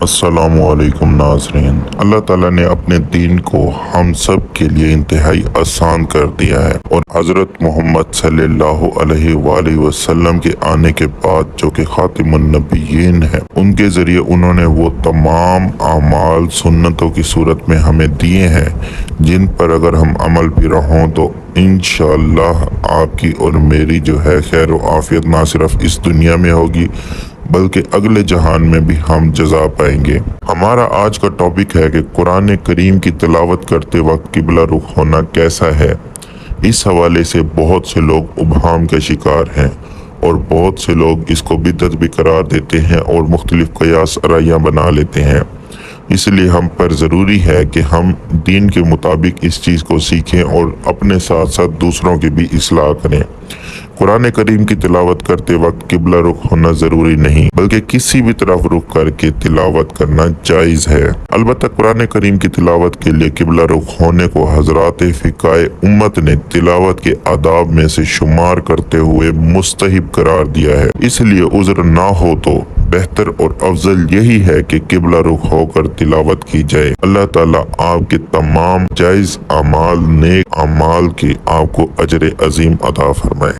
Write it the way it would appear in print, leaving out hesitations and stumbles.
السلام علیکم ناظرین۔ اللہ تعالیٰ نے اپنے دین کو ہم سب کے لیے انتہائی آسان کر دیا ہے، اور حضرت محمد صلی اللہ علیہ وآلہ وسلم کے آنے کے بعد جو کہ خاتم النبیین ہیں، ان کے ذریعے انہوں نے وہ تمام اعمال سنتوں کی صورت میں ہمیں دیے ہیں جن پر اگر ہم عمل بھی رہوں تو انشاءاللہ آپ کی اور میری جو ہے خیر و عافیت نہ صرف اس دنیا میں ہوگی بلکہ اگلے جہان میں بھی ہم جزا پائیں گے۔ ہمارا آج کا ٹاپک ہے کہ قرآن کریم کی تلاوت کرتے وقت قبلہ رخ ہونا کیسا ہے۔ اس حوالے سے بہت سے لوگ ابہام کے شکار ہیں اور بہت سے لوگ اس کو بدعت بھی قرار دیتے ہیں اور مختلف قیاس آرائیاں بنا لیتے ہیں۔ اس لیے ہم پر ضروری ہے کہ ہم دین کے مطابق اس چیز کو سیکھیں اور اپنے ساتھ ساتھ دوسروں کی بھی اصلاح کریں۔ قرآن کریم کی تلاوت کرتے وقت قبلہ رخ ہونا ضروری نہیں بلکہ کسی بھی طرف رخ کر کے تلاوت کرنا جائز ہے۔ البتہ قرآن کریم کی تلاوت کے لیے قبلہ رخ ہونے کو حضرات فقہ امت نے تلاوت کے آداب میں سے شمار کرتے ہوئے مستحب قرار دیا ہے۔ اس لیے عذر نہ ہو تو بہتر اور افضل یہی ہے کہ قبلہ رخ ہو کر تلاوت کی جائے۔ اللہ تعالیٰ آپ کے تمام جائز اعمال، نیک اعمال کی آپ کو اجر عظیم عطا فرمائے۔